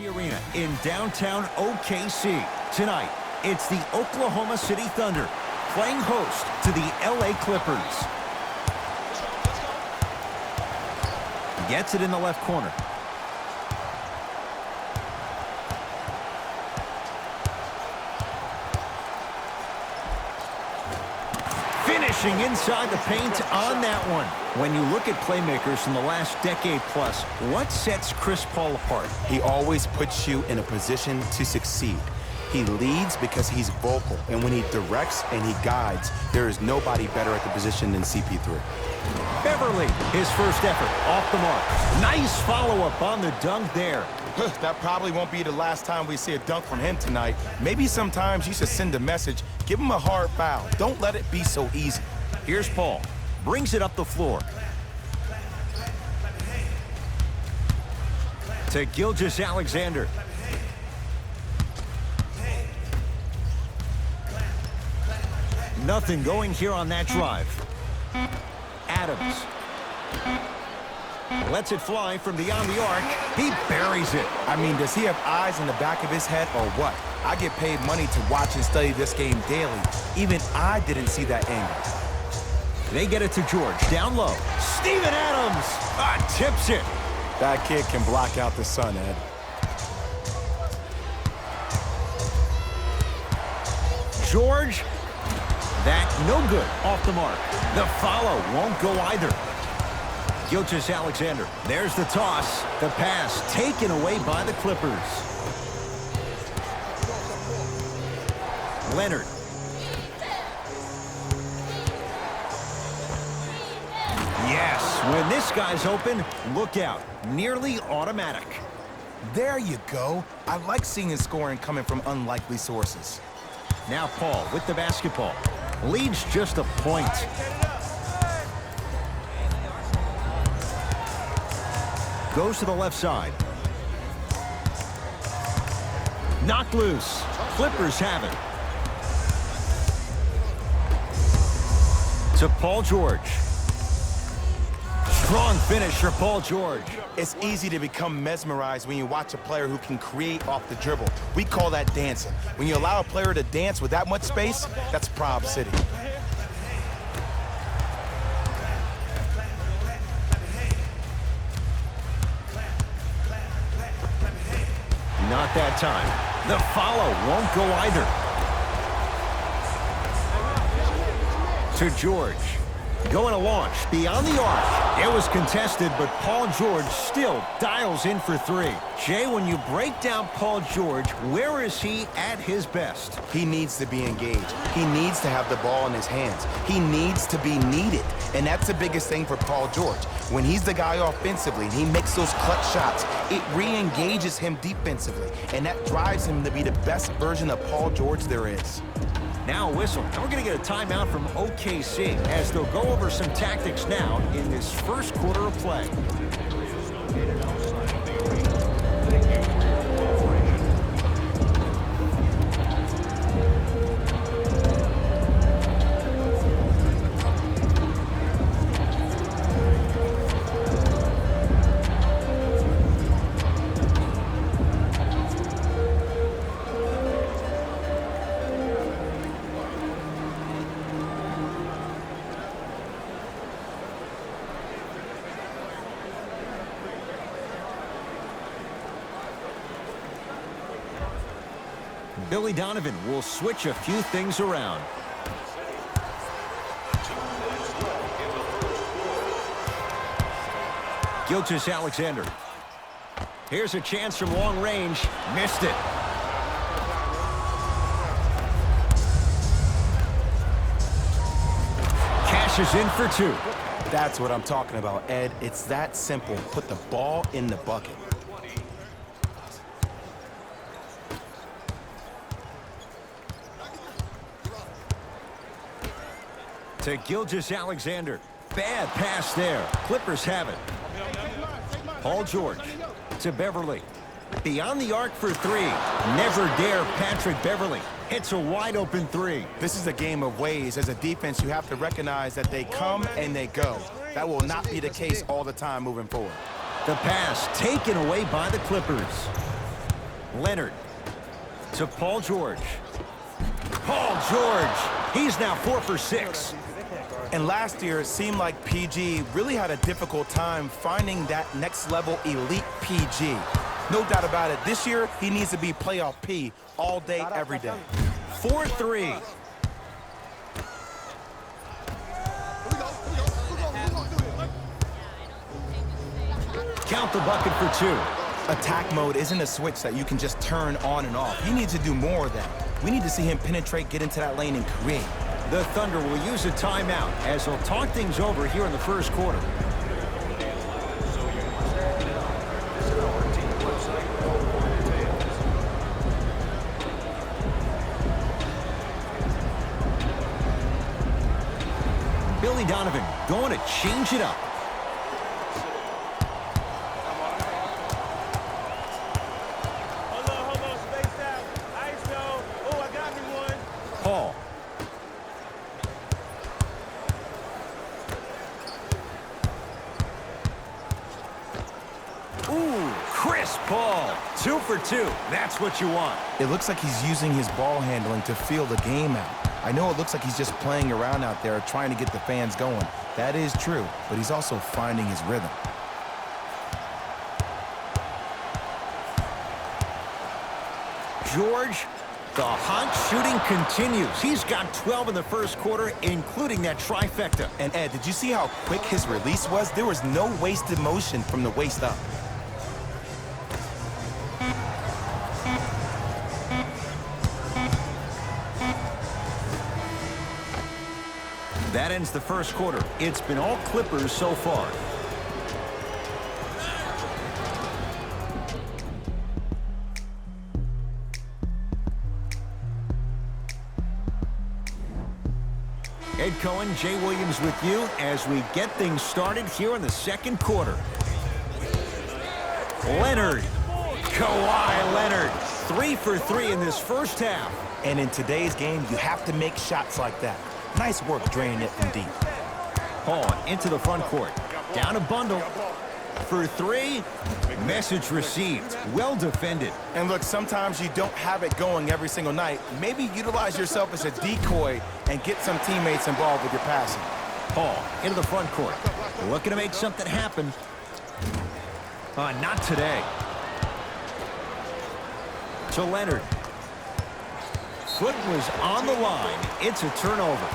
Arena in downtown OKC. Tonight, it's the Oklahoma City Thunder playing host to the LA Clippers. Gets it in the left corner. Finishing inside the paint on that one. When you look at playmakers in the last decade plus, what sets Chris Paul apart? He always puts you in a position to succeed. He leads because he's vocal, and when he directs and he guides, there is nobody better at the position than CP3. Beverly, his first effort, off the mark. Nice follow-up on the dunk there. That probably won't be the last time we see a dunk from him tonight. Maybe sometimes you should send a message, give him a hard foul. Don't let it be so easy. Here's Paul. Brings it up the floor. To Gilgeous-Alexander. Nothing going here on that drive. Adams. Lets it fly from beyond the arc. He buries it. I mean, does he have eyes in the back of his head or what? I get paid money to watch and study this game daily. Even I didn't see that angle. They get it to George. Down low. Steven Adams tips it. That kid can block out the sun, Ed. George. That no good. Off the mark. The follow won't go either. Gilgeous-Alexander. There's the toss. The pass taken away by the Clippers. Leonard. Yes, when this guy's open, look out. Nearly automatic. There you go. I like seeing scoring coming from unlikely sources. Now Paul with the basketball. Leads just a point. Goes to the left side. Knocked loose. Clippers have it. To Paul George. Strong finish for Paul George. It's easy to become mesmerized when you watch a player who can create off the dribble. We call that dancing. When you allow a player to dance with that much space, that's Prob City. Not that time. The follow won't go either. To George. Going to launch beyond the arc. It was contested, but Paul George still dials in for three. Jay, when you break down Paul George, where is he at his best? He needs to be engaged. He needs to have the ball in his hands. He needs to be needed. And that's the biggest thing for Paul George. When he's the guy offensively and he makes those clutch shots, it re-engages him defensively. And that drives him to be the best version of Paul George there is. Now a whistle. And we're going to get a timeout from OKC as they'll go over some tactics now in this first quarter of play. Billy Donovan will switch a few things around. Gilgeous-Alexander. Here's a chance from long range. Missed it. Cashes in for two. That's what I'm talking about, Ed. It's that simple. Put the ball in the bucket. To Gilgeous-Alexander. Bad pass there. Clippers have it. Paul George to Beverly. Beyond the arc for three. Never dare Patrick Beverly. Hits a wide open three. This is a game of ways. As a defense, you have to recognize that they come and they go. That will not be the case all the time moving forward. The pass taken away by the Clippers. Leonard to Paul George. Paul George, he's now 4 for 6. And last year, it seemed like PG really had a difficult time finding that next level elite PG. No doubt about it, this year, he needs to be playoff P all day, every day. 4-3. Count the bucket for 2. Attack mode isn't a switch that you can just turn on and off. He needs to do more of that. We need to see him penetrate, get into that lane, and create. The Thunder will use a timeout as they'll talk things over here in the first quarter. Billy Donovan going to change it up. Hold on, space out. ISO. Oh, I got me one. Paul. Ooh, Chris Paul. 2 for 2. That's what you want. It looks like he's using his ball handling to feel the game out. I know it looks like he's just playing around out there trying to get the fans going. That is true, but he's also finding his rhythm. George, the hot shooting continues. He's got 12 in the first quarter, including that trifecta. And Ed, did you see how quick his release was? There was no wasted motion from the waist up. That ends the first quarter. It's been all Clippers so far. Ed Cohen, Jay Williams with you as we get things started here in the second quarter. Leonard. Kawhi Leonard. 3 for 3 in this first half. And in today's game, you have to make shots like that. Nice work draining it from deep. Paul into the front court. Down a bundle. For 3. Message received. Well defended. And look, sometimes you don't have it going every single night. Maybe utilize yourself as a decoy and get some teammates involved with your passing. Paul into the front court. Looking to make something happen. Not today. To Leonard. Foot was on the line. It's a turnover.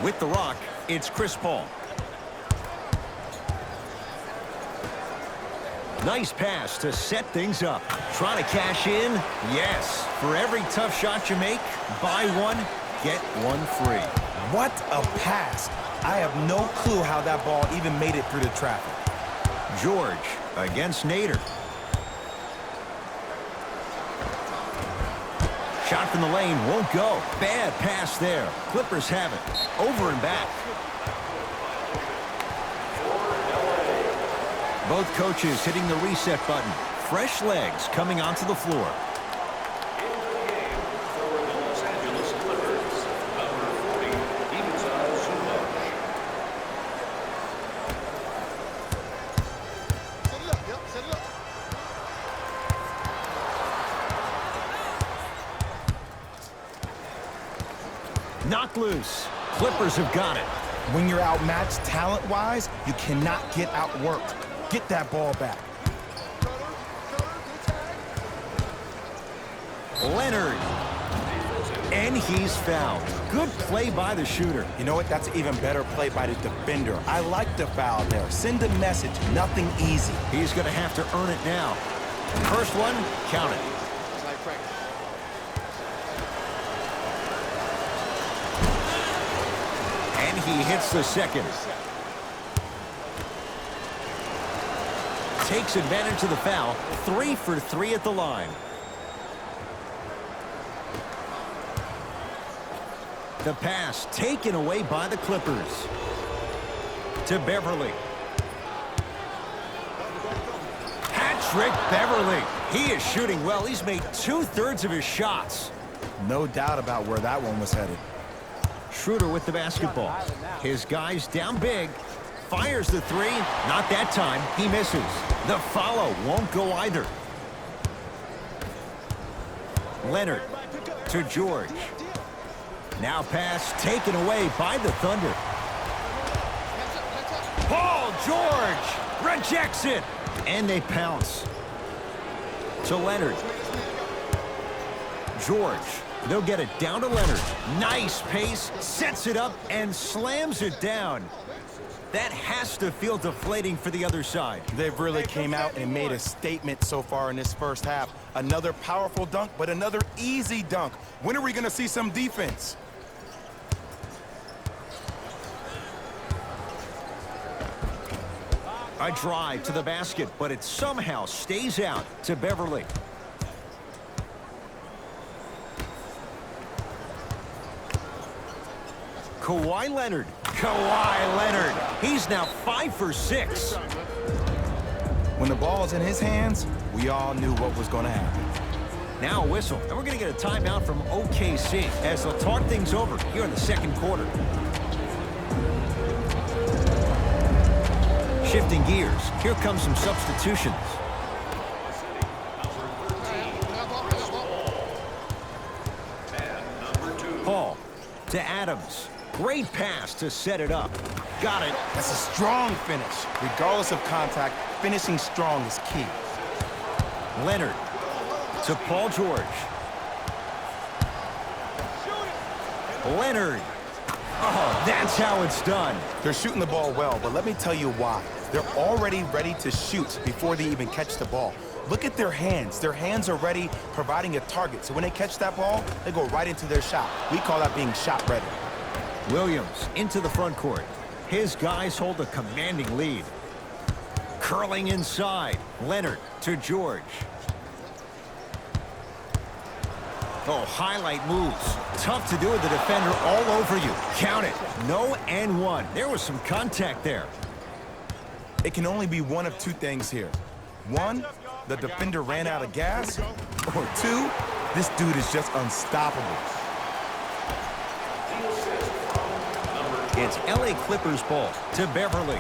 With the rock, it's Chris Paul. Nice pass to set things up. Trying to cash in? Yes. For every tough shot you make, buy one, get one free. What a pass. I have no clue how that ball even made it through the traffic. George against Nader. Shot from the lane won't go. Bad pass there. Clippers have it. Over and back. Both coaches hitting the reset button. Fresh legs coming onto the floor. Knocked loose. Clippers have got it. When you're outmatched talent-wise, you cannot get outworked. Get that ball back. Leonard. And he's fouled. Good play by the shooter. You know what? That's an even better play by the defender. I like the foul there. Send a message. Nothing easy. He's going to have to earn it now. First one, count it. And he hits the second. Takes advantage of the foul. 3 for 3 at the line. The pass taken away by the Clippers. To Beverly. Patrick Beverly. He is shooting well. He's made 2/3 of his shots. No doubt about where that one was headed. Schroeder with the basketball. His guy's down big. Fires the three. Not that time. He misses. The follow won't go either. Leonard to George. Now pass taken away by the Thunder. Paul George rejects it. And they pounce. To Leonard. George. They'll get it down to Leonard. Nice pace. Sets it up and slams it down. That has to feel deflating for the other side. They've really came out and made a statement so far in this first half. Another powerful dunk, but another easy dunk. When are we going to see some defense? A drive to the basket, but it somehow stays out to Beverly. Kawhi Leonard. Kawhi Leonard. He's now 5 for 6. When the ball's in his hands, we all knew what was going to happen. Now a whistle, and we're going to get a timeout from OKC as they'll talk things over here in the second quarter. Shifting gears, here comes some substitutions. Paul to Adams. Great pass to set it up. Got it. That's a strong finish. Regardless of contact, finishing strong is key. Leonard to Paul George. Leonard. Oh, that's how it's done. They're shooting the ball well, but let me tell you why. They're already ready to shoot before they even catch the ball. Look at their hands. Their hands are ready, providing a target. So when they catch that ball, they go right into their shot. We call that being shot ready. Williams into the front court. His guys hold a commanding lead. Curling inside. Leonard to George. Oh, highlight moves. Tough to do with the defender all over you. Count it. No and one. There was some contact there. It can only be one of two things here. One, the defender ran out of gas. Or two, this dude is just unstoppable. It's LA Clippers ball to Beverly.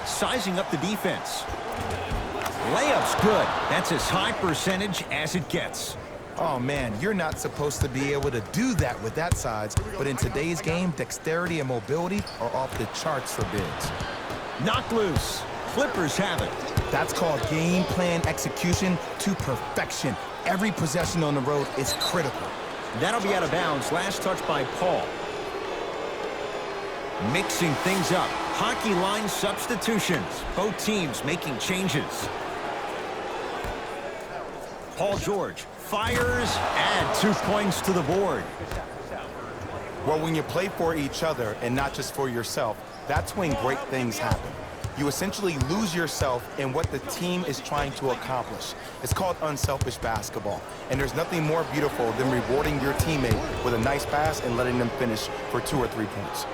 Sizing up the defense. Layup's good. That's as high percentage as it gets. Oh, man, you're not supposed to be able to do that with that size, but in today's game, dexterity and mobility are off the charts for bigs. Knocked loose. Clippers have it. That's called game plan execution to perfection. Every possession on the road is critical. That'll be out of bounds. Last touch by Paul. Mixing things up. Hockey line substitutions. Both teams making changes. Paul George fires. Add 2 points to the board. Well, when you play for each other and not just for yourself, that's when great things happen. You essentially lose yourself in what the team is trying to accomplish. It's called unselfish basketball. And there's nothing more beautiful than rewarding your teammate with a nice pass and letting them finish for 2 or 3 points.